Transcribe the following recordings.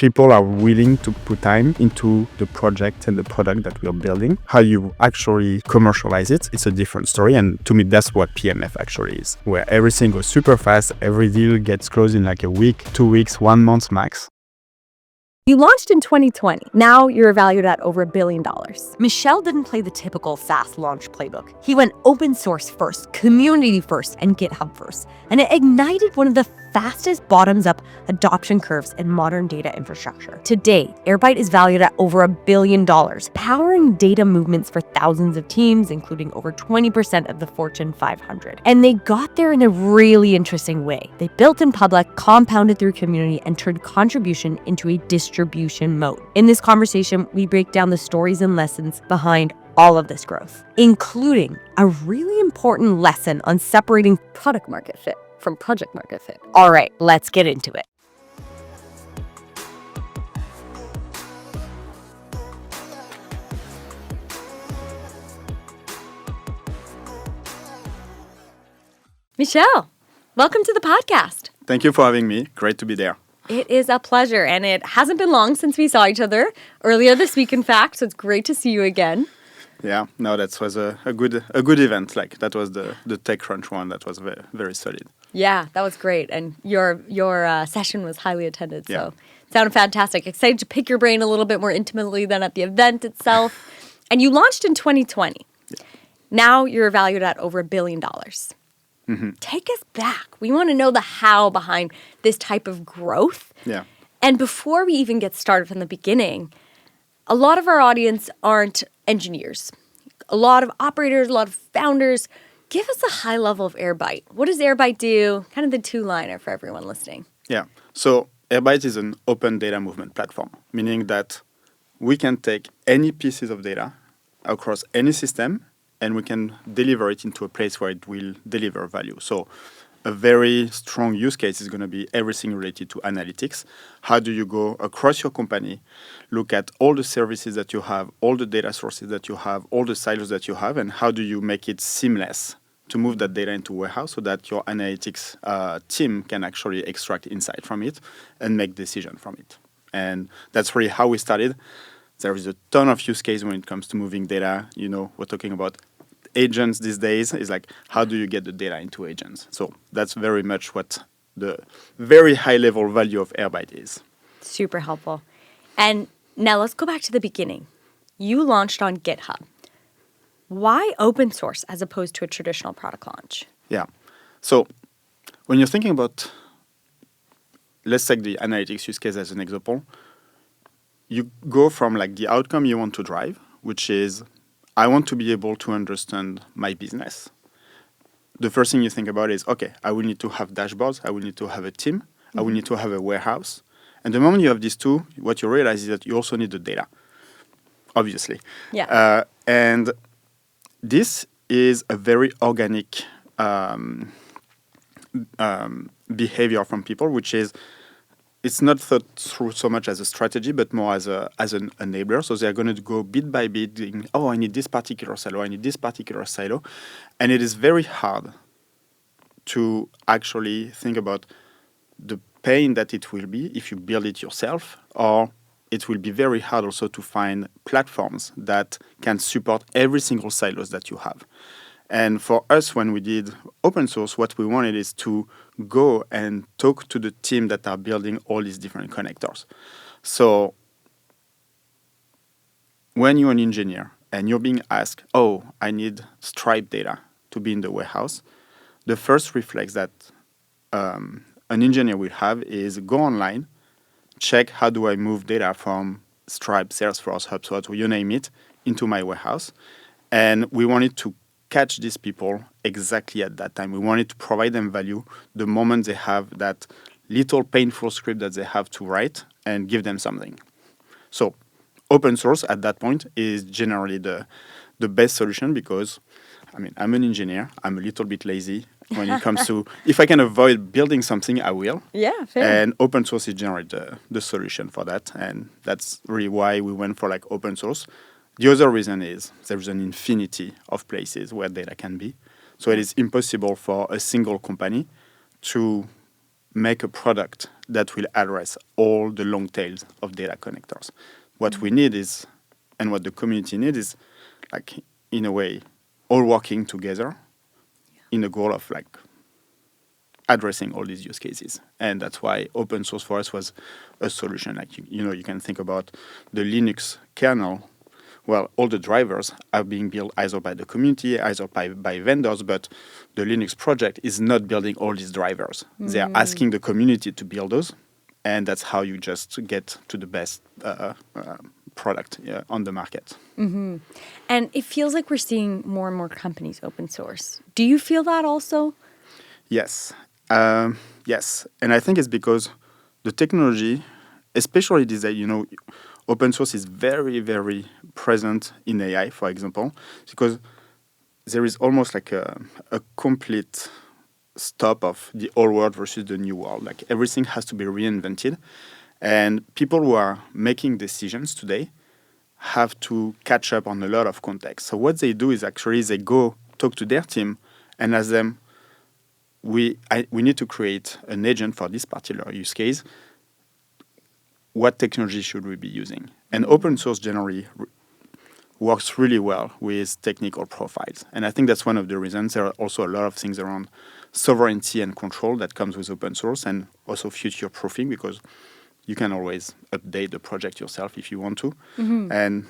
people are willing to put time into the project and the product that we're building. How you actually commercialize it, it's a different story. And to me, that's what PMF actually is, where everything goes super fast. Every deal gets closed in like a week, 2 weeks, 1 month max. You launched in 2020. Now you're valued at over $1 billion. Michel didn't play the typical SaaS launch playbook. He went open source first, community first, and GitHub first. And it ignited one of the fastest bottoms-up adoption curves in modern data infrastructure. Today, Airbyte is valued at over $1 billion, powering data movements for thousands of teams, including over 20% of the Fortune 500. And they got there in a really interesting way. They built in public, compounded through community, and turned contribution into a distribution mode. In this conversation, we break down the stories and lessons behind all of this growth, including a really important lesson on separating product market fit from project market fit. All right, let's get into it. Michel, welcome to the podcast. Thank you for having me. Great to be there. It is a pleasure, and it hasn't been long since we saw each other, earlier this week, in fact, so it's great to see you again. Yeah, no, that was a good event. Like that was the TechCrunch one. That was very, very solid. Yeah, that was great, and your session was highly attended, so Yeah. sounded fantastic. Excited to pick your brain a little bit more intimately than at the event itself. And you launched in 2020. Yeah. Now you're valued at over $1 billion. Mm-hmm. Take us back. We want to know the how behind this type of growth. Yeah. And before we even get started from the beginning, a lot of our audience aren't engineers. A lot of operators, a lot of founders. Give us a high level of Airbyte. What does Airbyte do? Kind of the two-liner for everyone listening. Yeah. So Airbyte is an open data movement platform, meaning that we can take any pieces of data across any system and we can deliver it into a place where it will deliver value. So a very strong use case is going to be everything related to analytics. How do you go across your company, look at all the services that you have, all the data sources that you have, all the silos that you have, and how do you make it seamless to move that data into a warehouse so that your analytics team can actually extract insight from it and make decision from it. And that's really how we started. There is a ton of use case when it comes to moving data. You know, we're talking about agents these days. Is like, how do you get the data into agents? So that's very much what the very high level value of Airbyte is. Super helpful. And now let's go back to the beginning. You launched on GitHub. Why open source as opposed to a traditional product launch? Yeah. So when you're thinking about, let's take the analytics use case as an example. You go from like the outcome you want to drive, which is I want to be able to understand my business. The first thing you think about is, okay, I will need to have dashboards. I will need to have a team. I will need to have a warehouse. And the moment you have these two, what you realize is that you also need the data, obviously. Yeah. And this is a very organic behavior from people, which is it's not thought through so much as a strategy, but more as an enabler. So they're going to go bit by bit, thinking, oh, I need this particular silo, I need this particular silo. And it is very hard to actually think about the pain that it will be if you build it yourself, or it will be very hard also to find platforms that can support every single silos that you have. And for us, when we did open source, what we wanted is to go and talk to the team that are building all these different connectors. So when you're an engineer and you're being asked, oh, I need Stripe data to be in the warehouse, the first reflex that an engineer will have is go online, check how do I move data from Stripe, Salesforce, HubSpot, you name it, into my warehouse. And we wanted to catch these people exactly at that time. We wanted to provide them value the moment they have that little painful script that they have to write and give them something. So open source at that point is generally the best solution because, I mean, I'm an engineer. I'm a little bit lazy when it comes to, if I can avoid building something, I will. Yeah, fair. And open source is generally the solution for that. And that's really why we went for like open source. The other reason is there's an infinity of places where data can be. So it is impossible for a single company to make a product that will address all the long tails of data connectors. What we need is, and what the community needs is, like, in a way, all working together in the goal of like addressing all these use cases. And that's why open source for us was a solution. Like, you can think about the Linux kernel. Well, all the drivers are being built either by the community, either by vendors, but the Linux project is not building all these drivers. They are asking the community to build those, and that's how you just get to the best product on the market. And it feels like we're seeing more and more companies open source. Do you feel that also? Yes. Yes. And I think it's because the technology, especially this, open source is very, very present in AI, for example, because there is almost like a complete stop of the old world versus the new world. Like everything has to be reinvented. And people who are making decisions today have to catch up on a lot of context. So what they do is actually they go talk to their team and ask them, we need to create an agent for this particular use case. What technology should we be using? And open source generally works really well with technical profiles. And I think that's one of the reasons. There are also a lot of things around sovereignty and control that comes with open source, and also future proofing, because you can always update the project yourself if you want to. And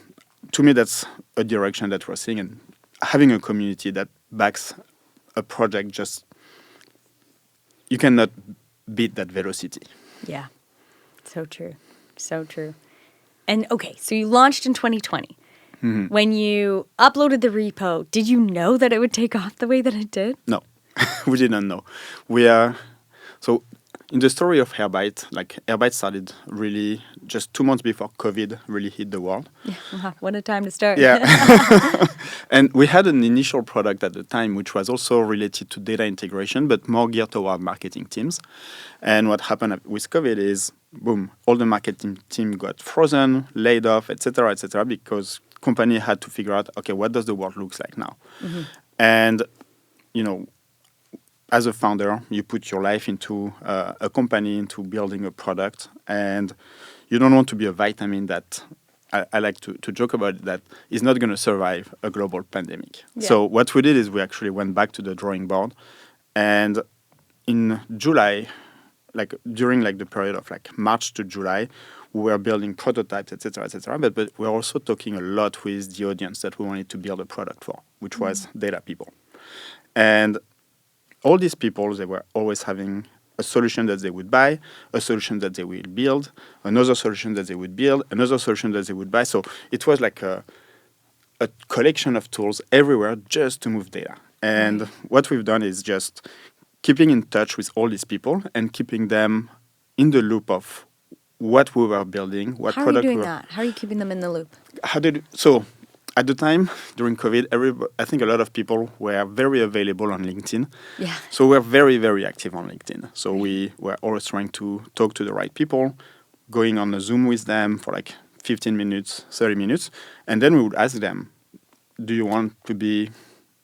to me, that's a direction that we're seeing. And having a community that backs a project, just you cannot beat that velocity. Yeah, so true. So true. And okay, so you launched in 2020. When you uploaded the repo, did you know that it would take off the way that it did? No, we didn't know. So in the story of Airbyte, like Airbyte started really just 2 months before COVID really hit the world. Yeah, what a time to start. Yeah. And we had an initial product at the time, which was also related to data integration, but more geared toward marketing teams. And what happened with COVID is, boom, all the marketing team got frozen, laid off, et cetera, because company had to figure out, okay, what does the world look like now? And, as a founder, you put your life into a company, into building a product, and you don't want to be a vitamin that, I like to joke about it, that is not going to survive a global pandemic. Yeah. So what we did is we actually went back to the drawing board, and in July, like during like the period of like March to July, we were building prototypes, et cetera, but we're also talking a lot with the audience that we wanted to build a product for, which was data people. And all these people, they were always having a solution that they would buy, a solution that they will build, another solution that they would build, another solution that they would buy. So it was like a collection of tools everywhere just to move data. And what we've done is just keeping in touch with all these people and keeping them in the loop of what we were building, what How product are you doing that? How are you keeping them in the loop? So at the time, during COVID, I think a lot of people were very available on LinkedIn. Yeah. So we're very, very active on LinkedIn. So we were always trying to talk to the right people, going on a Zoom with them for like 15 minutes, 30 minutes. And then we would ask them, do you want to be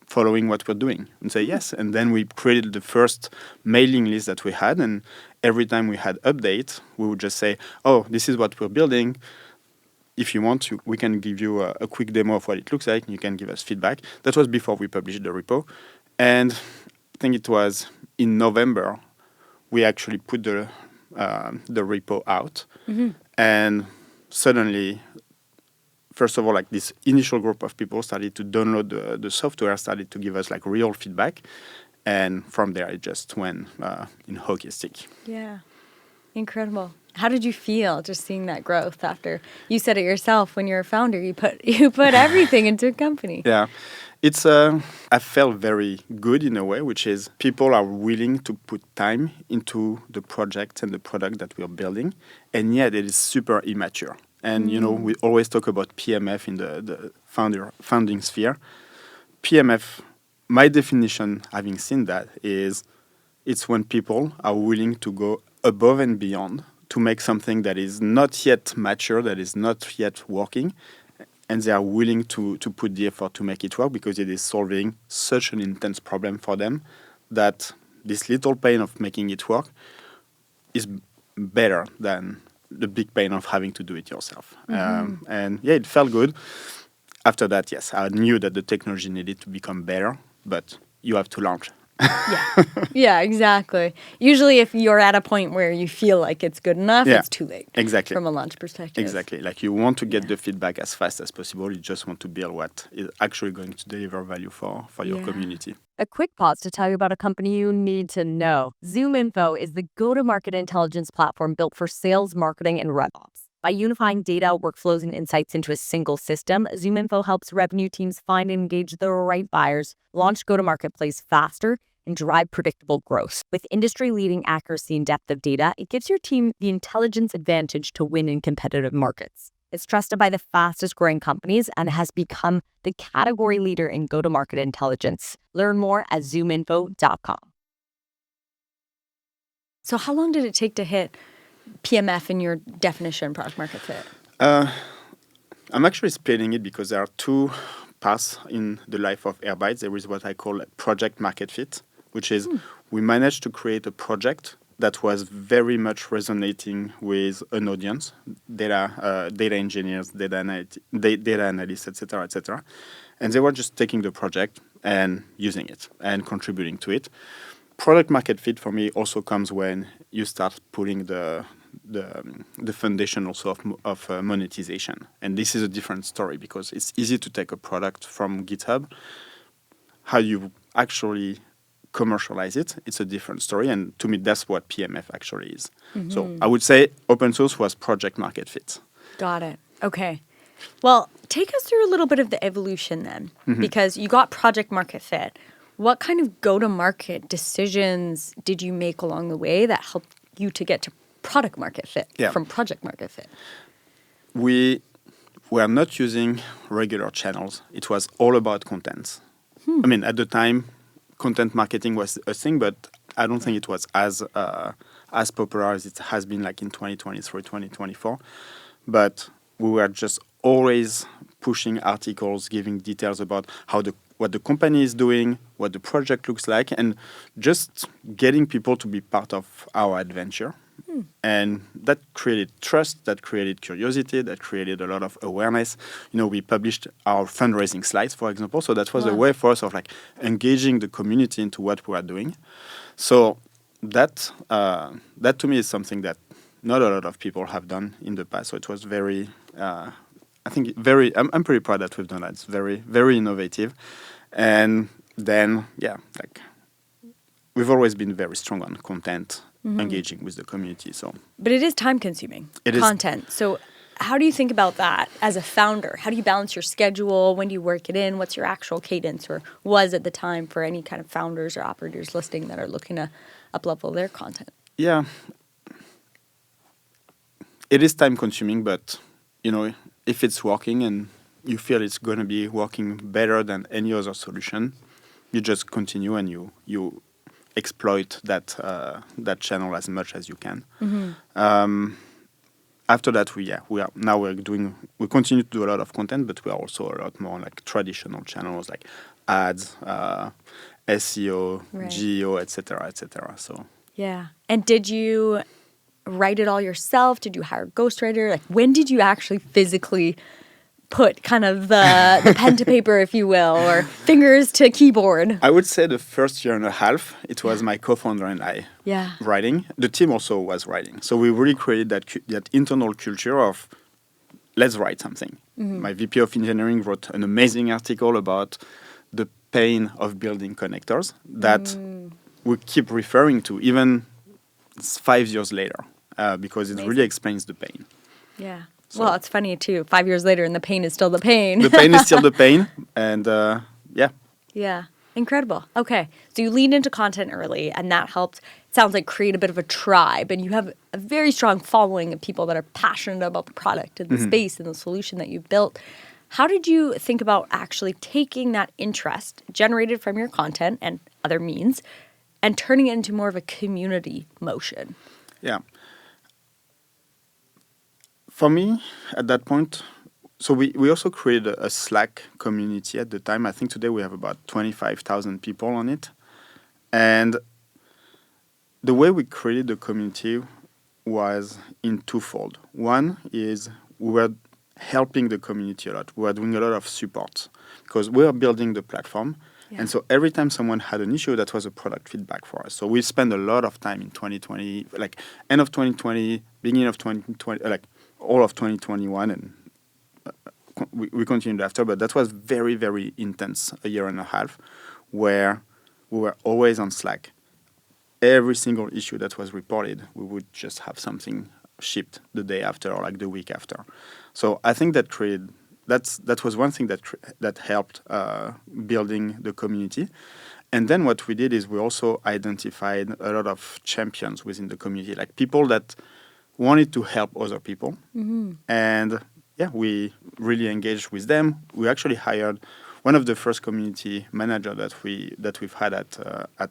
following what we're doing? And say yes. And then we created the first mailing list that we had. And every time we had updates, we would just say, oh, this is what we're building. If you want to, we can give you a quick demo of what it looks like, and you can give us feedback. That was before we published the repo. And I think it was in November, we actually put the repo out. And suddenly, first of all, like this initial group of people started to download the software, started to give us like real feedback. And from there, it just went in hockey stick. Yeah. Incredible. How did you feel just seeing that growth after you said it yourself when you're a founder, you put everything into a company? Yeah. I felt very good in a way, which is people are willing to put time into the project and the product that we're building, and yet it is super immature. And, we always talk about PMF in the founding sphere. PMF, my definition, having seen that, is it's when people are willing to go above and beyond to make something that is not yet mature, that is not yet working, and they are willing to put the effort to make it work because it is solving such an intense problem for them that this little pain of making it work is better than the big pain of having to do it yourself. And yeah, it felt good. After that, yes, I knew that the technology needed to become better, but you have to launch. Yeah, exactly. Usually if you're at a point where you feel like it's good enough, it's too late. Exactly. From a launch perspective. Exactly. Like you want to get the feedback as fast as possible. You just want to build what is actually going to deliver value for your community. A quick pause to tell you about a company you need to know. ZoomInfo is the go-to-market intelligence platform built for sales, marketing, and RevOps. By unifying data, workflows, and insights into a single system, ZoomInfo helps revenue teams find and engage the right buyers, launch go-to-market plays faster, and drive predictable growth. With industry-leading accuracy and depth of data, it gives your team the intelligence advantage to win in competitive markets. It's trusted by the fastest-growing companies and has become the category leader in go-to-market intelligence. Learn more at zoominfo.com. So how long did it take to hit PMF in your definition, product market fit? I'm actually splitting it because there are two paths in the life of Airbyte. There is what I call project market fit, which is we managed to create a project that was very much resonating with an audience, data engineers, data analysts, etc., etc. And they were just taking the project and using it and contributing to it. Product market fit for me also comes when you start putting the foundation also of monetization. And this is a different story because it's easy to take a product from GitHub. How you actually commercialize it, it's a different story. And to me, that's what PMF actually is. So I would say open source was project market fit. Got it. Okay. Well, take us through a little bit of the evolution then, because you got project market fit. What kind of go-to-market decisions did you make along the way that helped you to get to product market fit from project market fit? We were not using regular channels. It was all about content. I mean, at the time, content marketing was a thing, but I don't think it was as popular as it has been like in 2023, 2024. But we were just always pushing articles, giving details about what the company is doing, what the project looks like, and just getting people to be part of our adventure. And that created trust, that created curiosity, that created a lot of awareness. You know, we published our fundraising slides, for example. So that was a way for us of like engaging the community into what we are doing. So that to me is something that not a lot of people have done in the past. So it was very, I'm pretty proud that we've done that. It's very, very innovative. And then, we've always been very strong on content, engaging with the community. But it is time consuming, content. So how do you think about that as a founder? How do you balance your schedule? When do you work it in? What's your actual cadence or was at the time for any kind of founders or operators listening that are looking to up-level their content? Yeah. It is time consuming, but you know, if it's working and you feel it's going to be working better than any other solution, you just continue and you exploit that channel as much as you can. After that, we continue to do a lot of content, but we are also a lot more like traditional channels like ads, SEO, GEO, etc., etc. So and did you write it all yourself? Did you hire a ghostwriter? Like, when did you actually physically put kind of the pen to paper, if you will, or fingers to keyboard? I would say the first year and a half, it was my co-founder and I writing. The team also was writing. So we really created that internal culture of let's write something. My VP of engineering wrote an amazing article about the pain of building connectors that we keep referring to even 5 years later because it really explains the pain. Yeah. So, well, it's funny, too. 5 years later, and the pain is still the pain. The pain is still the pain. And, Yeah. Incredible. Okay. So you leaned into content early, and that helped, it sounds like, create a bit of a tribe. And you have a very strong following of people that are passionate about the product and the space and the solution that you've built. How did you think about actually taking that interest generated from your content and other means and turning it into more of a community motion? Yeah. For me, at that point, so we also created a Slack community at the time. I think today we have about 25,000 people on it. And the way we created the community was in twofold. One is we were helping the community a lot. We were doing a lot of support because we were building the platform. Yeah. And so every time someone had an issue, that was a product feedback for us. So we spent a lot of time in 2020, like end of 2020, beginning of 2020, like all of 2021, and we continued after. But that was very, very intense, a year and a half, where we were always on Slack. Every single issue that was reported, we would just have something shipped the day after or like the week after. So I think that that was one thing that helped building the community. And then what we did is we also identified a lot of champions within the community, like people that wanted to help other people. And yeah, we really engaged with them. We actually hired one of the first community manager that we've had at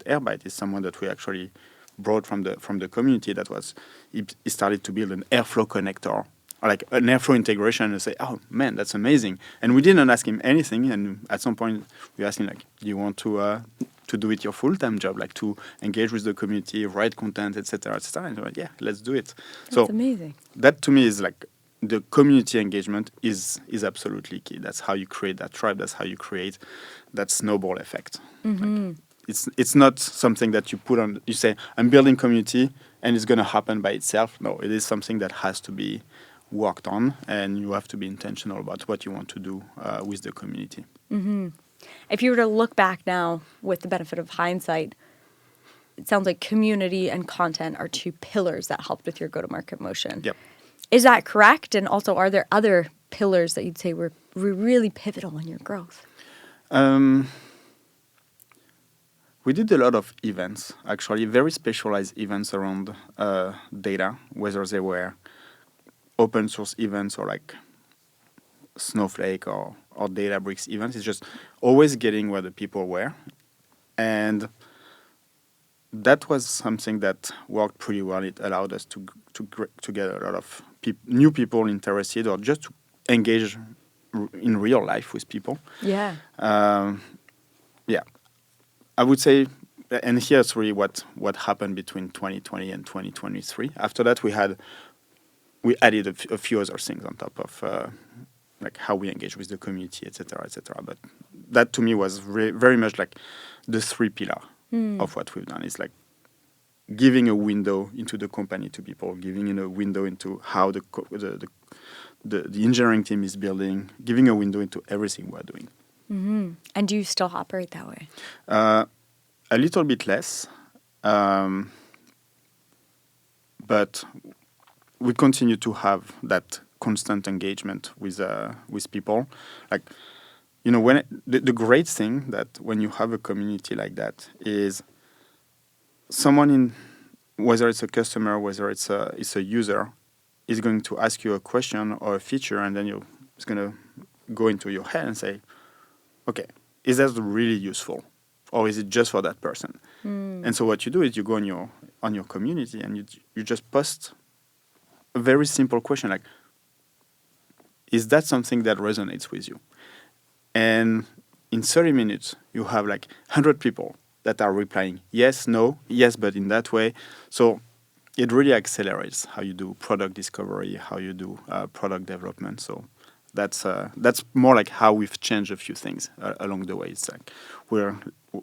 Airbyte is someone that we actually brought from the community. That was he started to build an Airflow connector, or like an Airflow integration, and say, "Oh man, that's amazing!" And we didn't ask him anything. And at some point, we asked him like, "Do you want to do it your full-time job, like to engage with the community, write content, etc., etc.?" And he went, "Yeah, let's do it." That's amazing. That to me is like, the community engagement is absolutely key. That's how you create that tribe. That's how you create that snowball effect. Like, it's not something that you put on. You say, "I'm building community," and it's going to happen by itself. No, it is something that has to be worked on, and you have to be intentional about what you want to do with the community. If you were to look back now with the benefit of hindsight, it sounds like community and content are two pillars that helped with your go-to-market motion. Yep. Is that correct? And also, are there other pillars that you'd say were really pivotal in your growth? We did a lot of events, actually, very specialized events around data, whether they were open source events or like Snowflake or Databricks events. It's just always getting where the people were. And that was something that worked pretty well. It allowed us to get a lot of new people interested, or just to engage in real life with people. Yeah. Yeah. I would say, and here's really what happened between 2020 and 2023. After that, we added a few other things on top of like how we engage with the community, etc., etc. But that to me was very much like the three pillars of what we've done. It's like giving a window into the company to people, giving a window into how the engineering team is building, giving a window into everything we're doing. And do you still operate that way? A little bit less, but we continue to have that constant engagement with people. Like, you know, the great thing that when you have a community like that is someone whether it's a customer, whether it's a user, is going to ask you a question or a feature, and then it's going to go into your head and say, okay, is that really useful, or is it just for that person? And so what you do is you go on your community and you just post a very simple question like, is that something that resonates with you? And in 30 minutes, you have like 100 people that are replying yes, no, yes, but in that way. So it really accelerates how you do product discovery, how you do product development. So that's more like how we've changed a few things along the way. It's like we're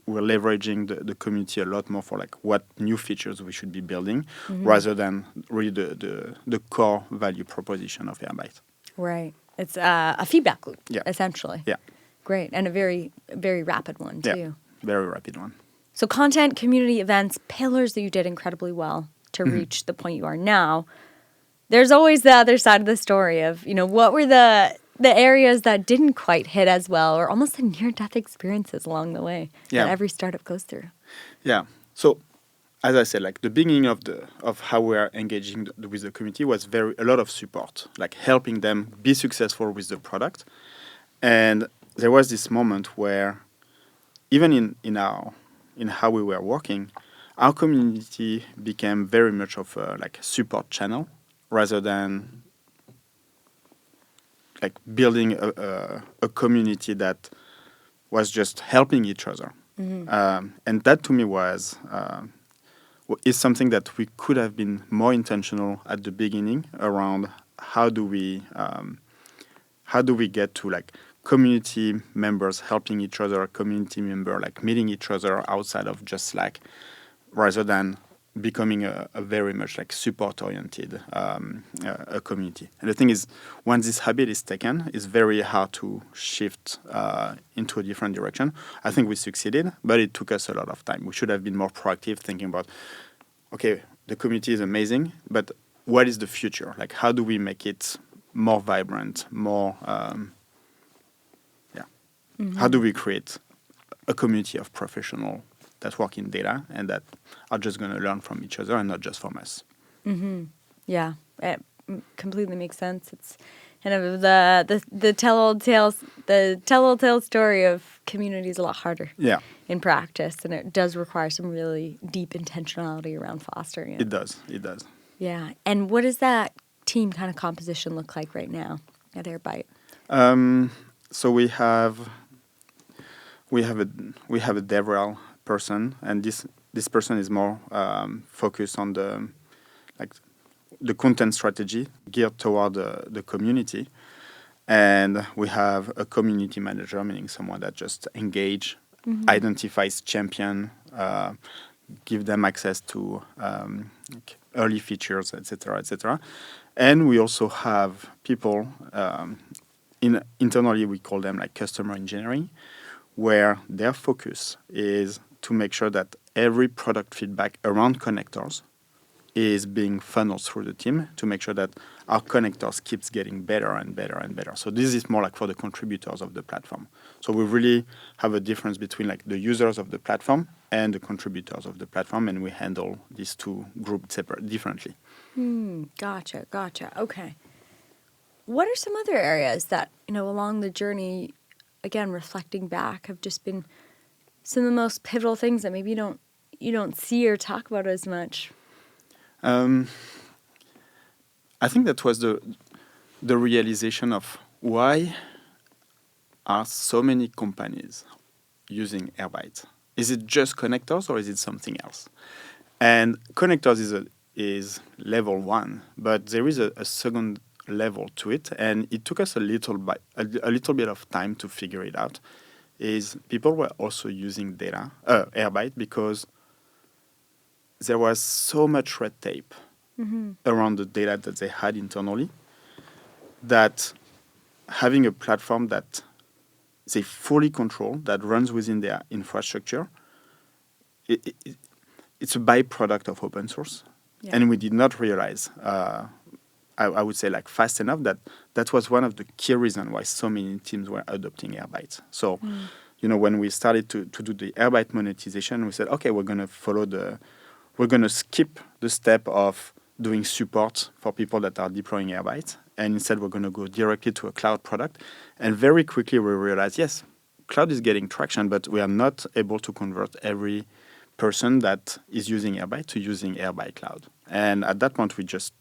leveraging the community a lot more for like what new features we should be building, rather than really the core value proposition of Airbyte. Right. It's a feedback loop, Yeah. essentially. Yeah. Great. And a very, very rapid one, too. Yeah, very rapid one. So content, community events, pillars that you did incredibly well to reach the point you are now. There's always the other side of the story of, you know, what were the areas that didn't quite hit as well, or almost the near-death experiences along the way that every startup goes through? Yeah. So, as I said, like the beginning of how we are engaging with the community was a lot of support, like helping them be successful with the product. And there was this moment where, even in how we were working, our community became very much of a like support channel rather than like building a community that was just helping each other. And that to me was is something that we could have been more intentional at the beginning around how do we get to like community members helping each other, community member like meeting each other outside of just Slack, rather than becoming a very much like support-oriented a community. And the thing is, once this habit is taken, it's very hard to shift into a different direction. I think we succeeded, but it took us a lot of time. We should have been more proactive, thinking about, okay, the community is amazing, but what is the future? Like, how do we make it more vibrant, more, how do we create a community of professionals that work in data and that are just going to learn from each other and not just from us? Yeah, it completely makes sense. It's kind of the tell-all tale story of community is a lot harder in practice, and it does require some really deep intentionality around fostering it. It does. Yeah, and what does that team kind of composition look like right now at Airbyte? So we have a DevRel person, and this person is more focused on the content strategy geared toward the community. And we have a community manager, meaning someone that just engage, identifies champion, give them access to early features, etc., etc. And we also have people internally, we call them like customer engineering, where their focus is to make sure that every product feedback around connectors is being funneled through the team to make sure that our connectors keeps getting better and better and better. So this is more like for the contributors of the platform. So we really have a difference between like the users of the platform and the contributors of the platform, and we handle these two groups differently. Gotcha. Okay. What are some other areas that, along the journey, again, reflecting back, have just been some of the most pivotal things that maybe you don't see or talk about as much? I think that was the realization of why are so many companies using Airbyte. Is it just connectors or is it something else? And connectors is level one, but there is a second level to it, and it took us a little bit of time to figure it out. Is people were also using Airbyte because there was so much red tape around the data that they had internally that having a platform that they fully control, that runs within their infrastructure, it's a byproduct of open source. Yeah. And we did not realize, I would say like fast enough, that was one of the key reasons why so many teams were adopting Airbyte. So, when we started to do the Airbyte monetization, we said, okay, we're going to skip the step of doing support for people that are deploying Airbyte, and instead we're going to go directly to a cloud product. And very quickly we realized, yes, cloud is getting traction, but we are not able to convert every person that is using Airbyte to using Airbyte Cloud. And at that point, we just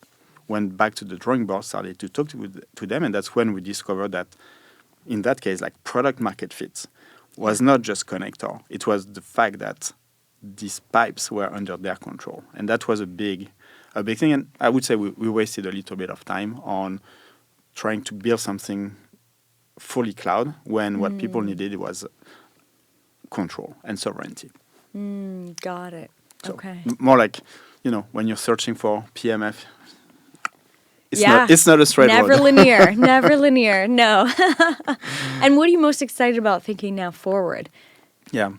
went back to the drawing board, started to talk to them, and that's when we discovered that in that case, like product market fit was not just connector. It was the fact that these pipes were under their control. And that was a big thing. And I would say we wasted a little bit of time on trying to build something fully cloud when what people needed was control and sovereignty. Got it. So okay. More like, when you're searching for PMF, it's not a straight road. Never linear. No. And what are you most excited about thinking now forward? Yeah.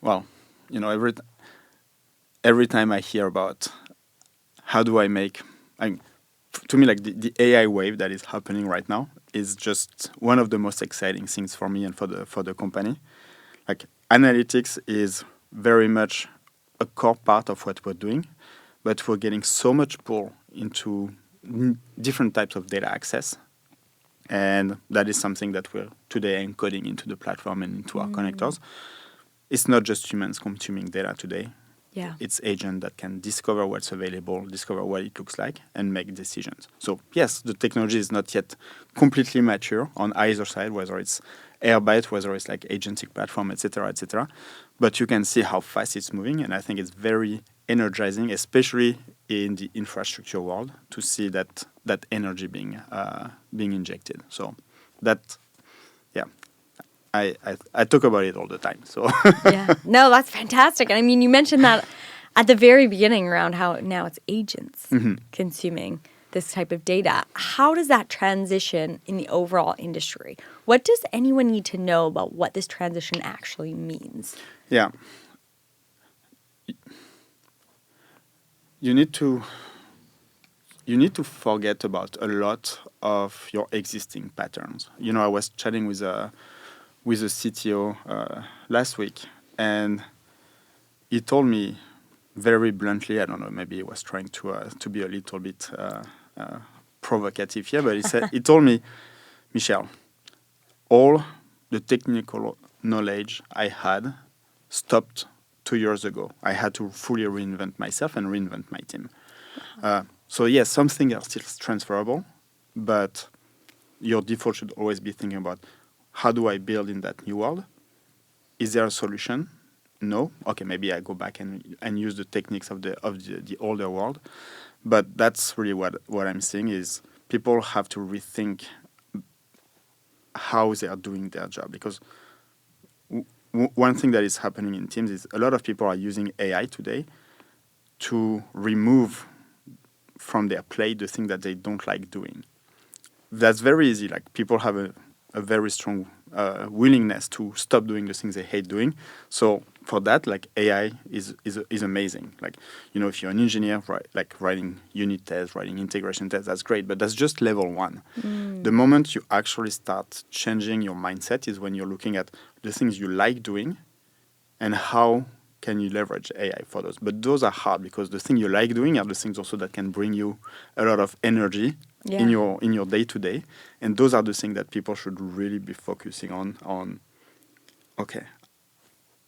Well, every time I hear about how do I make, to me, like the AI wave that is happening right now is just one of the most exciting things for me and for the company. Like analytics is very much a core part of what we're doing, but we're getting so much pull into different types of data access. And that is something that we're today encoding into the platform and into our connectors. It's not just humans consuming data today. Yeah. It's agents that can discover what's available, discover what it looks like, and make decisions. So yes, the technology is not yet completely mature on either side, whether it's Airbyte, whether it's like agentic platform, etc., etc. But you can see how fast it's moving, and I think it's very energizing, especially in the infrastructure world, to see that energy being injected. So that, yeah, I talk about it all the time. So Yeah. No, that's fantastic. And I mean, you mentioned that at the very beginning around how now it's agents consuming this type of data. How does that transition in the overall industry? What does anyone need to know about what this transition actually means? yeah, you need to forget about a lot of your existing patterns. You know, I was chatting with a CTO last week, and he told me very bluntly, I don't know, maybe he was trying to be a little bit provocative here, but he told me, Michel, all the technical knowledge I had stopped 2 years ago. I had to fully reinvent myself and reinvent my team. So yes, some things are still transferable, but your default should always be thinking about, how do I build in that new world? Is there a solution? No. Okay, maybe I go back and use the techniques of the older world. But that's really what I'm seeing is people have to rethink how they are doing their job. Because one thing that is happening in teams is a lot of people are using AI today to remove from their plate the thing that they don't like doing. That's very easy. Like, people have a very strong willingness to stop doing the things they hate doing. So for that, like, AI is amazing. Like, you know, if you're an engineer, like writing unit tests, writing integration tests, that's great. But that's just level one. The moment you actually start changing your mindset is when you're looking at the things you like doing and how can you leverage AI for those. But those are hard because the thing you like doing are the things also that can bring you a lot of energy in your day-to-day. And those are the things that people should really be focusing on, okay,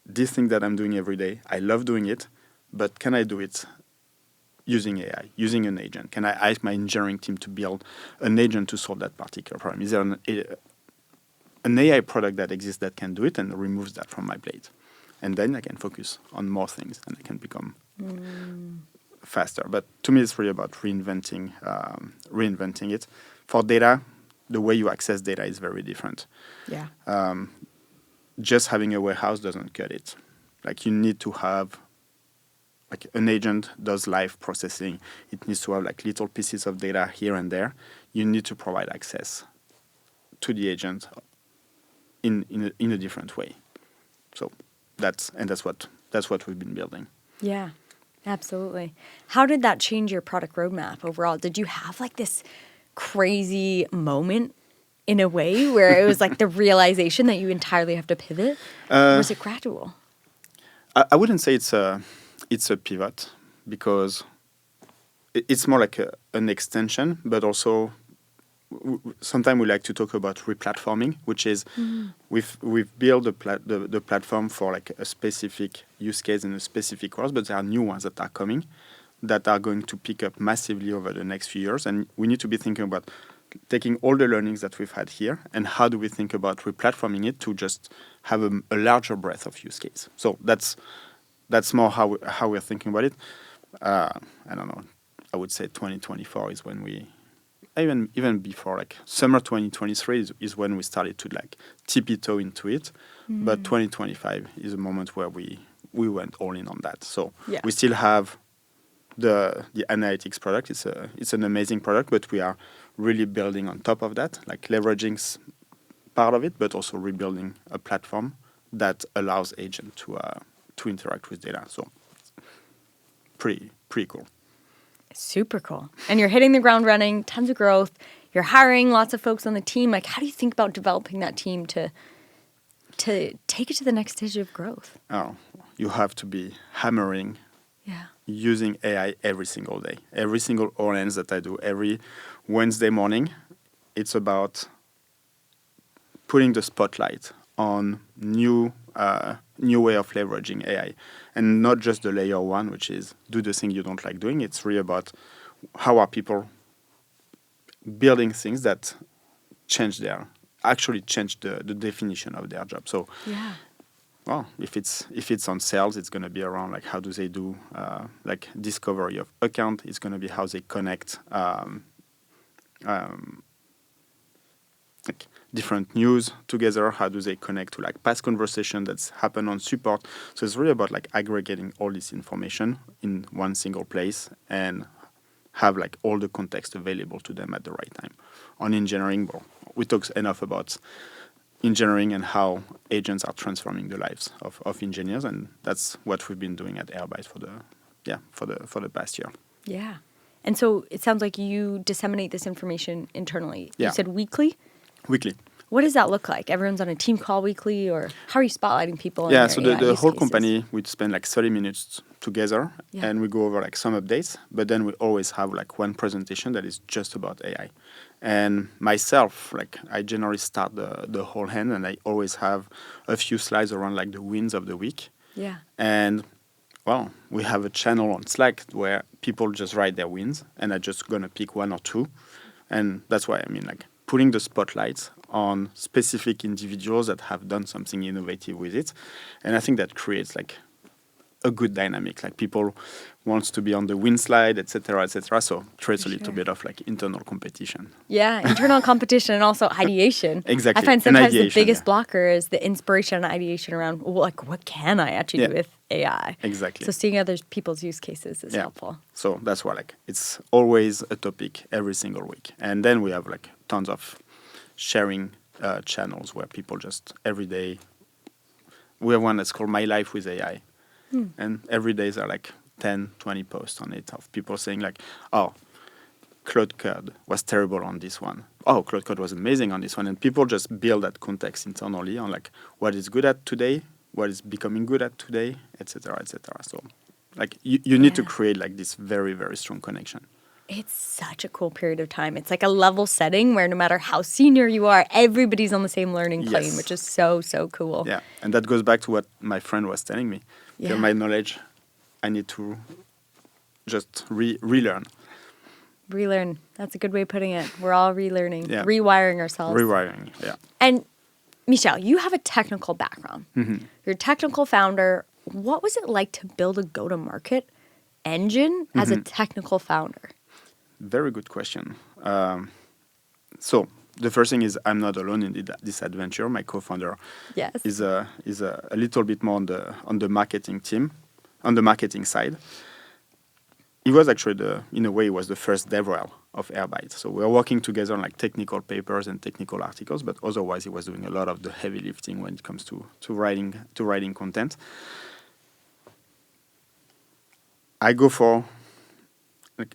this thing that I'm doing every day, I love doing it, but can I do it using AI, using an agent? Can I ask my engineering team to build an agent to solve that particular problem? Is there an AI product that exists that can do it and removes that from my plate? And then I can focus on more things and I can become faster. But to me, it's really about reinventing it. For data, the way you access data is very different. Yeah. Just having a warehouse doesn't cut it. Like, you need to have, like, an agent does live processing. It needs to have like little pieces of data here and there. You need to provide access to the agent in a different way. So that's what we've been building. Yeah, absolutely. How did that change your product roadmap overall? Did you have like this crazy moment in a way where it was like the realization that you entirely have to pivot? Or was it gradual? I wouldn't say it's a pivot, because it's more like an extension, but also sometimes we like to talk about replatforming, which is we've built the platform for like a specific use case and a specific course, but there are new ones that are coming that are going to pick up massively over the next few years, and we need to be thinking about taking all the learnings that we've had here and how do we think about replatforming it to just have a larger breadth of use case. So that's more how we're thinking about it. I don't know. I would say 2024 is when we, even before, like summer 2023 is when we started to like tiptoe into it. But 2025 is a moment where we went all in on that. So we still have the analytics product. It's an amazing product, but we are really building on top of that, like leveraging part of it, but also rebuilding a platform that allows agents to interact with data. So pretty cool. Super cool. And you're hitting the ground running, tons of growth. You're hiring lots of folks on the team. Like, how do you think about developing that team to take it to the next stage of growth? Oh, you have to be hammering using AI every single day. Every single Orleans that I do, every Wednesday morning, it's about putting the spotlight on new way of leveraging AI. And not just the layer one, which is do the thing you don't like doing. It's really about how are people building things that actually change the definition of their job. So well, if it's on sales, it's going to be around like how do they do like discovery of account. It's going to be how they connect like different news together. How do they connect to like past conversation that's happened on support? So it's really about like aggregating all this information in one single place and have like all the context available to them at the right time. On engineering, well, we talked enough about engineering and how agents are transforming the lives of engineers, and that's what we've been doing at Airbyte for the past year. Yeah. And so it sounds like you disseminate this information internally. Yeah. You said weekly? Weekly. What does that look like? Everyone's on a team call weekly, or how are you spotlighting people? Yeah, in so their the AI use whole cases? company, we'd spend like 30 minutes together Yeah. and we go over like some updates, but then we always have like one presentation that is just about AI. And myself, like I generally start the whole hand and I always have a few slides around like the wins of the week. Yeah. And well, we have a channel on Slack where people just write their wins and I'm just going to pick one or two. And that's why I mean like putting the spotlight on specific individuals that have done something innovative with it. And I think that creates like a good dynamic. Like people wants to be on the win slide, etc., etc. So it creates a little bit of like internal competition. Yeah, internal competition and also ideation. Exactly. I find And sometimes the ideation, biggest yeah. blocker is the inspiration and ideation around, well, like, what can I actually do Yeah. with AI? Exactly. So seeing other people's use cases is helpful. So that's why like it's always a topic every single week. And then we have like tons of sharing channels where people just every day. We have one that's called My Life with AI. And every day there are like 10, 20 posts on it of people saying like, oh, Claude Code was terrible on this one. Oh, Claude Code was amazing on this one. And people just build that context internally on like what is good at today, what is becoming good at today, etc., etc. So like you need to create like this very, very strong connection. It's such a cool period of time. It's like a level setting where no matter how senior you are, everybody's on the same learning plane, Yes. which is so, so cool. Yeah, and that goes back to what my friend was telling me. Yeah. My knowledge, I need to just relearn. Relearn. That's a good way of putting it. We're all relearning, Yeah. rewiring ourselves. Rewiring, yeah. And Michel, you have a technical background. You're a technical founder. What was it like to build a go-to-market engine as a technical founder? Very good question. So the first thing is I'm not alone in this adventure. My co-founder Yes. is a little bit more on the marketing team, on the marketing side. He was actually in a way, he was the first DevRel of Airbyte. So we were working together on like technical papers and technical articles, but otherwise he was doing a lot of the heavy lifting when it comes to writing content. I go for like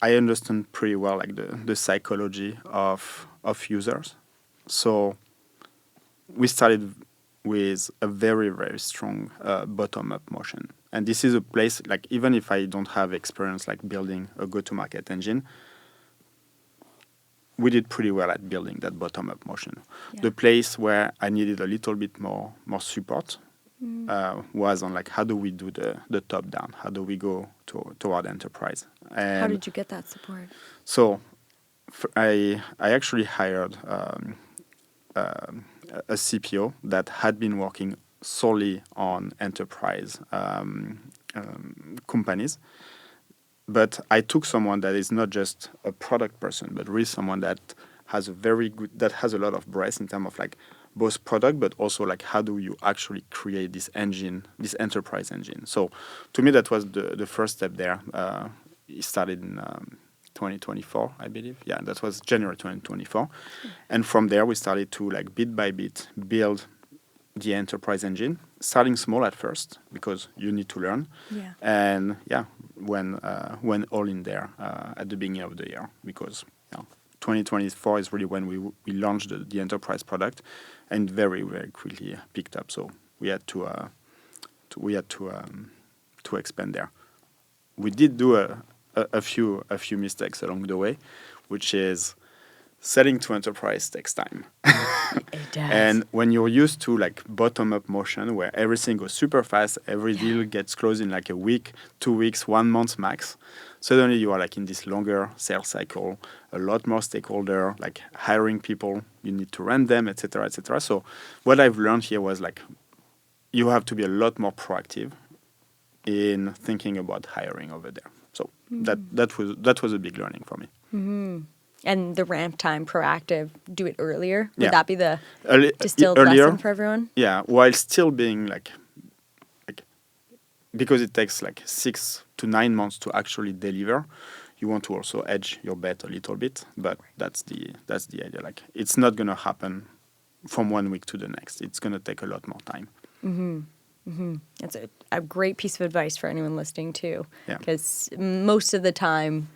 I understand pretty well like the psychology of users. So we started with a very, very strong bottom-up motion. And this is a place, like even if I don't have experience like building a go-to-market engine, we did pretty well at building that bottom-up motion. Yeah. The place where I needed a little bit more support was on like how do we do the top-down? How do we go toward enterprise? And How did you get that support? so I actually hired a CPO that had been working solely on enterprise companies. But I took someone that is not just a product person, but really someone that has a lot of breadth in terms of like both product, but also like how do you actually create this engine, this enterprise engine. So to me, that was the first step there. It started in 2024, I believe. Yeah, that was January 2024. And from there, we started to like bit by bit build the enterprise engine, starting small at first because you need to learn. Yeah. And yeah, when all in there at the beginning of the year, because 2024 is really when we launched the enterprise product, and very, very quickly picked up. So we had to expand there. We did do a few mistakes along the way, which is selling to enterprise takes time. It does. And when you're used to like bottom-up motion where everything goes super fast, every deal gets closed in like a week, 2 weeks, 1 month max, suddenly you are like in this longer sales cycle, a lot more stakeholder, like hiring people, you need to run them, etc., etc. So what I've learned here was like you have to be a lot more proactive in thinking about hiring over there. So that was a big learning for me. And the ramp time, proactive, do it earlier. Would Yeah. that be the Early- distilled earlier, lesson for everyone? Yeah, while still being like because it takes like 6 to 9 months to actually deliver, you want to also hedge your bet a little bit. But that's the idea. Like it's not gonna happen from 1 week to the next. It's gonna take a lot more time. That's a great piece of advice for anyone listening too. Yeah. Because most of the time,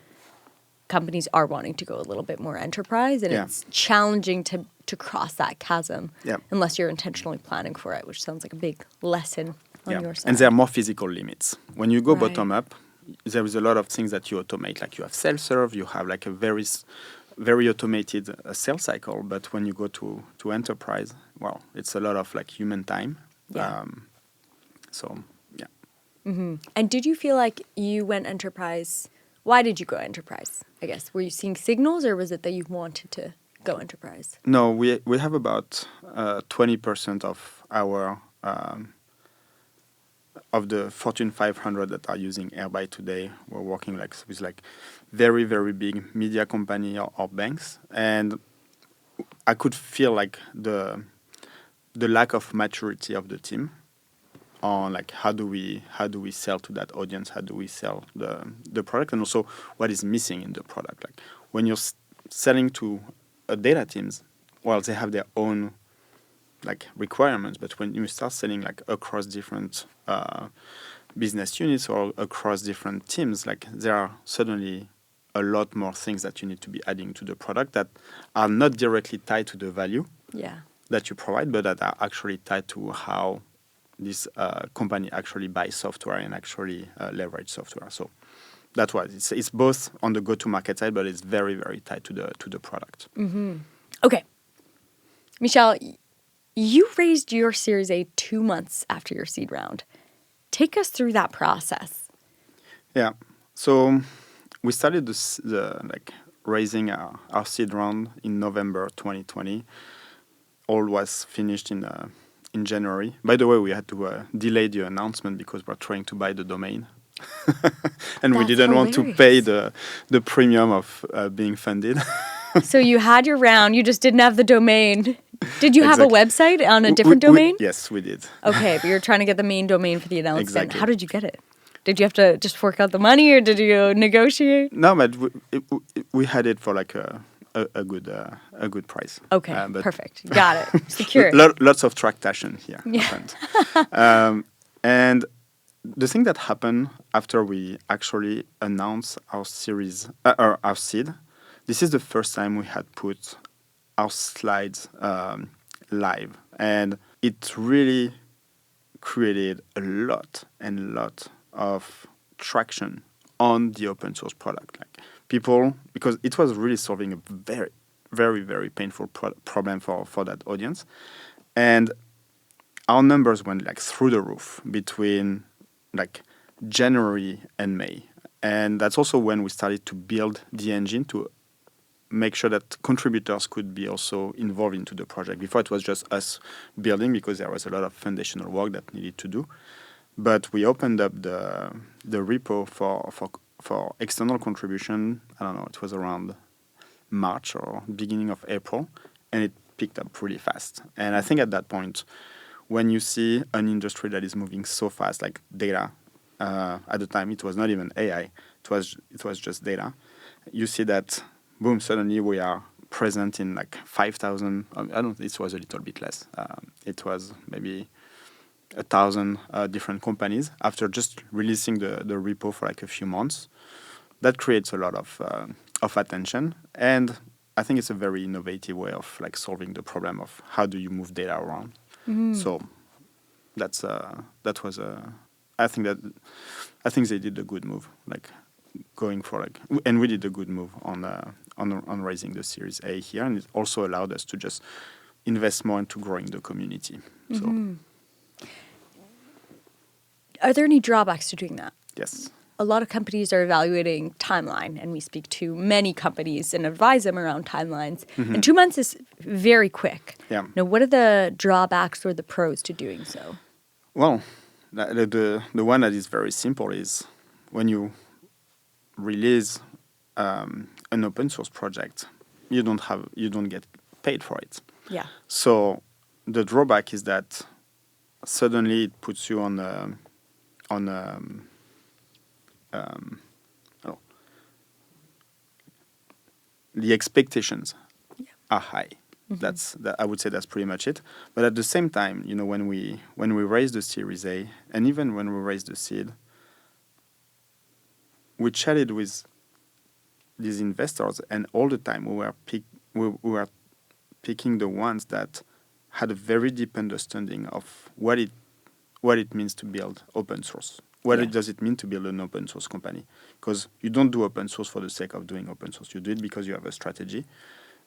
companies are wanting to go a little bit more enterprise, and Yeah. it's challenging to cross that chasm Yeah. unless you're intentionally planning for it, which sounds like a big lesson on your side. And there are more physical limits. When you go Right. bottom up, there is a lot of things that you automate. Like you have self-serve, you have like a very automated sales cycle. But when you go to enterprise, well, it's a lot of like human time. Yeah. So yeah. And did you feel like you went enterprise? Why did you go enterprise? I guess were you seeing signals, or was it that you wanted to go enterprise? No, we have about 20% of our of the Fortune 500 that are using Airbyte today. We're working like with like very big media company or banks, and I could feel like the lack of maturity of the team on like how do we sell to that audience, how do we sell the product, and also what is missing in the product. Like when you're selling to data teams, well, they have their own like requirements, but when you start selling like across different business units or across different teams, like there are suddenly a lot more things that you need to be adding to the product that are not directly tied to the value Yeah. that you provide, but that are actually tied to how this company actually buys software and actually leverage software. So that's why it's both on the go-to-market side, but it's very tied to the product. Okay. Michel, you raised your Series A 2 months after your seed round. Take us through that process. Yeah. So we started the raising our seed round in November 2020. All was finished in January. By the way, we had to delay the announcement because we're trying to buy the domain. And we That's didn't want to pay the premium of being funded. So you had your round, you just didn't have the domain. Did you have a Exactly. website on a different domain? Yes, we did. Okay, but you're trying to get the main domain for the announcement. Exactly. How did you get it? Did you have to just fork out the money, or did you negotiate? No, but we had it for like a good price. Okay, but perfect. Got it. Secure. Lots of tractation here. Yeah. And the thing that happened after we actually announced our series, or our seed, this is the first time we had put our slides live, and it really created a lot of traction on the open source product. Like people, because it was really solving a very painful problem for that audience, and our numbers went like through the roof between like January and May, and that's also when we started to build the engine to make sure that contributors could be also involved into the project. Before it was just us building because there was a lot of foundational work that needed to do. But we opened up the repo for external contribution. I don't know, it was around March or beginning of April, and it picked up really fast. And I think at that point, when you see an industry that is moving so fast, like data, at the time it was not even AI, it was just data. You see that, boom, suddenly we are present in like 5,000, it was a little bit less. It was maybe 1,000 different companies after just releasing the repo for like a few months. That creates a lot of attention, and I think it's a very innovative way of like solving the problem of how do you move data around. So I think they did a good move, like going for like, and we did a good move on raising the Series A here, and it also allowed us to just invest more into growing the community. So, are there any drawbacks to doing that? yes. A lot of companies are evaluating timeline, and we speak to many companies and advise them around timelines. And 2 months is very quick. Yeah. Now, what are the drawbacks or the pros to doing so? Well, the one that is very simple is when you release an open source project, you don't get paid for it. Yeah. So the drawback is that suddenly it puts you on oh, the expectations are high. I would say that's pretty much it. But at the same time, when we raised the Series A, and even when we raised the seed, we chatted with these investors, and all the time we were picking the ones that had a very deep understanding of what it means to build open source. What does it mean to build an open source company? Because you don't do open source for the sake of doing open source. You do it because you have a strategy.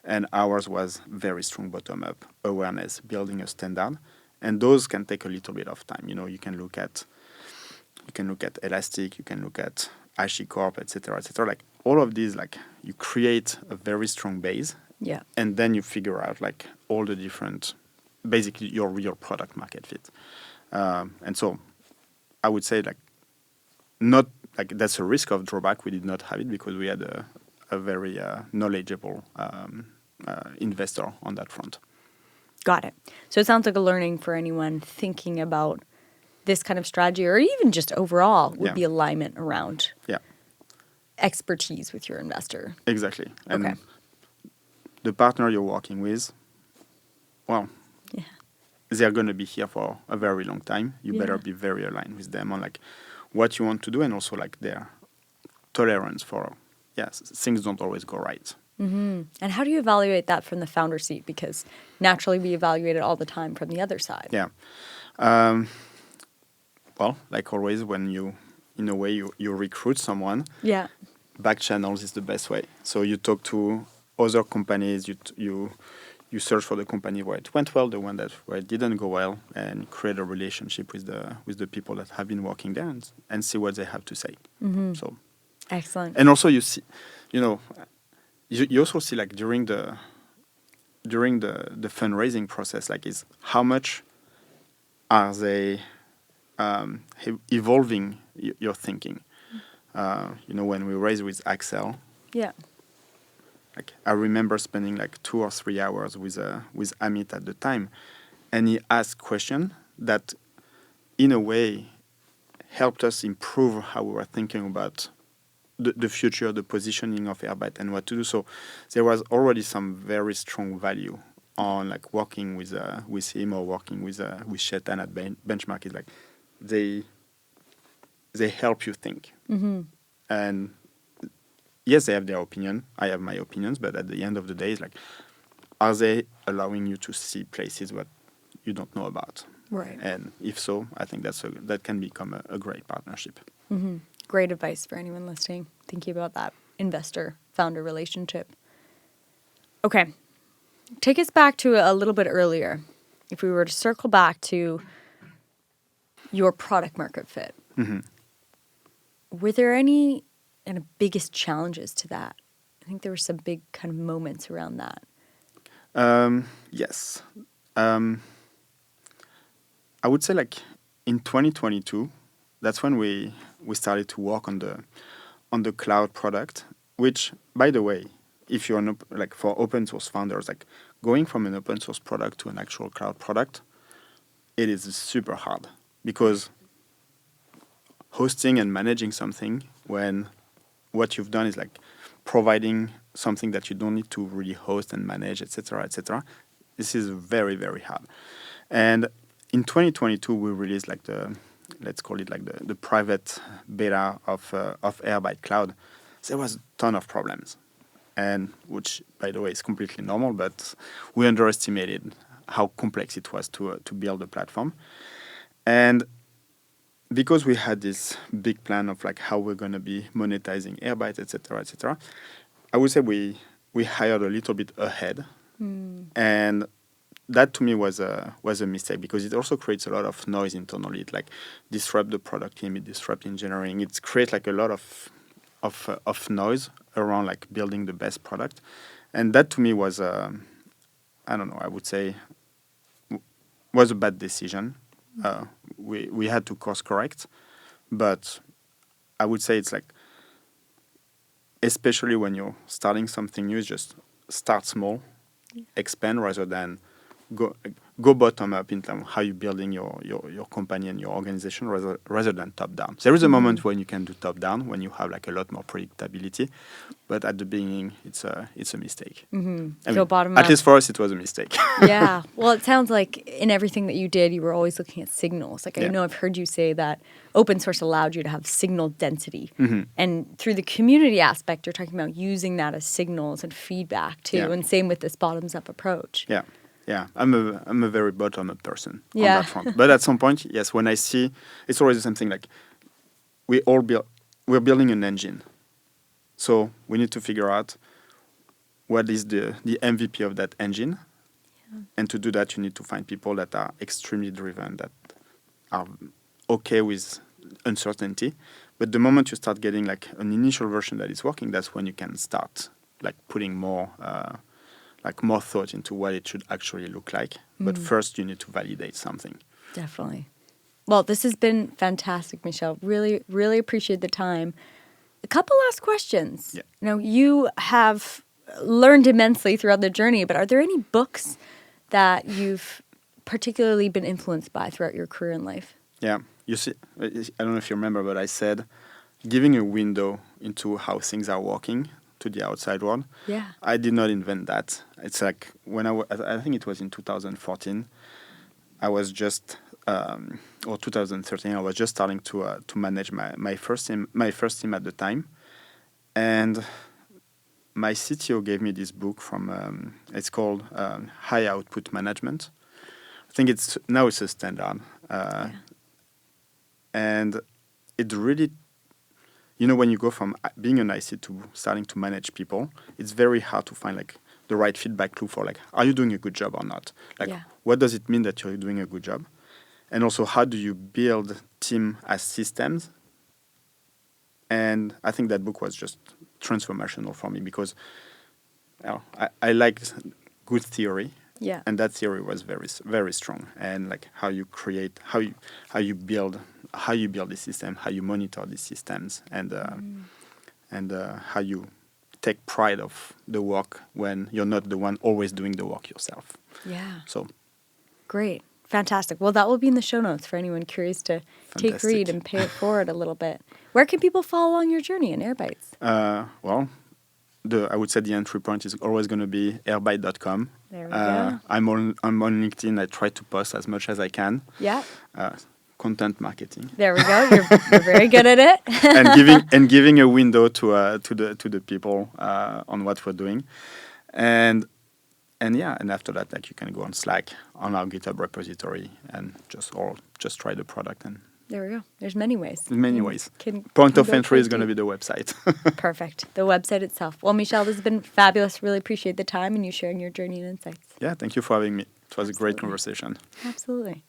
And ours was very strong bottom-up awareness, building a standard. And those can take a little bit of time. You can look at Elastic, you can look at HashiCorp, etc., etc. Like all of these, like you create a very strong base. Yeah. And then you figure out like all the different, basically your real product market fit. And so I would say like not like that's a risk of drawback. We did not have it because we had a very knowledgeable investor on that front. Got it. So it sounds like a learning for anyone thinking about this kind of strategy, or even just overall, would be alignment around expertise with your investor. Exactly. And okay. The partner you're working with, well, they're going to be here for a very long time. You better be very aligned with them on like what you want to do, and also like their tolerance for things don't always go right. Mm-hmm. And how do you evaluate that from the founder seat? Because naturally we evaluate it all the time from the other side. Yeah. Well, like always, when you recruit someone, back channels is the best way. So you talk to other companies, you search for the company where it went well, the one where it didn't go well, and create a relationship with the people that have been working there, and see what they have to say. Mm-hmm. So excellent. And also you see, you also see like during the fundraising process, like is how much are they evolving your thinking. When we raised with Axel, like I remember spending like 2 or 3 hours with Amit at the time, and he asked questions that in a way helped us improve how we were thinking about the future, the positioning of Airbyte, and what to do. So there was already some very strong value on like working with him or working with Chetan at Benchmark. Is like they help you think. Mm-hmm. And yes, they have their opinion. I have my opinions, but at the end of the day, it's like, are they allowing you to see places what you don't know about? Right. And if so, I think that can become a great partnership. Mm-hmm. Great advice for anyone listening, thinking about that investor-founder relationship. Okay. Take us back to a little bit earlier. If we were to circle back to your product market fit, were there any kind of biggest challenges to that? I think there were some big kind of moments around that. Yes. I would say like in 2022, that's when we started to work on the cloud product, which, by the way, if you're like for open source founders, like going from an open source product to an actual cloud product, it is super hard because hosting and managing something when what you've done is like providing something that you don't need to really host and manage, etc., etc. This is very, very hard. And in 2022, we released like let's call it like the private beta of Airbyte Cloud. There was a ton of problems, and which, by the way, is completely normal, but we underestimated how complex it was to build a platform. And because we had this big plan of like how we're going to be monetizing Airbyte, etc., I would say we hired a little bit ahead, and that to me was a mistake because it also creates a lot of noise internally. It like disrupt the product team, it disrupt engineering. It creates like a lot of noise around like building the best product, and that to me was I don't know. I would say was a bad decision. we had to course correct. But I would say it's like, especially when you're starting something new, just start small, expand rather than go bottom up in terms of how you're building your company and your organization rather than top down. There is a moment when you can do top down when you have like a lot more predictability, but at the beginning it's a mistake. Go bottom up. At least for us, it was a mistake. Yeah. Well, it sounds like in everything that you did, you were always looking at signals. Like I know I've heard you say that open source allowed you to have signal density. And through the community aspect, you're talking about using that as signals and feedback too. Yeah. And same with this bottoms up approach. Yeah. Yeah, I'm a very bottom-up person on that front. But at some point, yes, when I see, it's always something like we're building an engine. So we need to figure out what is the MVP of that engine. Yeah. And to do that, you need to find people that are extremely driven, that are okay with uncertainty. But the moment you start getting like an initial version that is working, that's when you can start like putting more thought into what it should actually look like. But first, you need to validate something. Definitely. Well, this has been fantastic, Michel. Really, really appreciate the time. A couple last questions. Yeah. You know, you have learned immensely throughout the journey, but are there any books that you've particularly been influenced by throughout your career in life? Yeah. You see, I don't know if you remember, but I said giving a window into how things are working to the outside world. Yeah. I did not invent that. It's like when I think it was in 2014, I was just, or 2013, I was just starting to manage my first team at the time. And my CTO gave me this book from, it's called High Output Management. I think it's a standard. And it really, when you go from being an IC to starting to manage people, it's very hard to find like the right feedback loop for like, are you doing a good job or not? Like, what does it mean that you're doing a good job? And also, how do you build team as systems? And I think that book was just transformational for me because I liked good theory. Yeah. And that theory was very, very strong. And like how you create, how you build the system, how you monitor these systems, and how you take pride of the work when you're not the one always doing the work yourself. Yeah. So. Great. Fantastic. Well, that will be in the show notes for anyone curious to take read and pay it forward a little bit. Where can people follow along your journey in Airbytes? Well, I would say the entry point is always going to be airbyte.com. There we go. I'm on LinkedIn. I try to post as much as I can. Yeah. Content marketing. There we go. You're very good at it. and giving a window to the people on what we're doing, and after that, like you can go on Slack on our GitHub repository and just try the product. And there we go. There's many ways. Many ways. Point of entry is going to be the website. Perfect. The website itself. Well, Michel, this has been fabulous. Really appreciate the time and you sharing your journey and insights. Yeah, thank you for having me. It was a great conversation. Absolutely.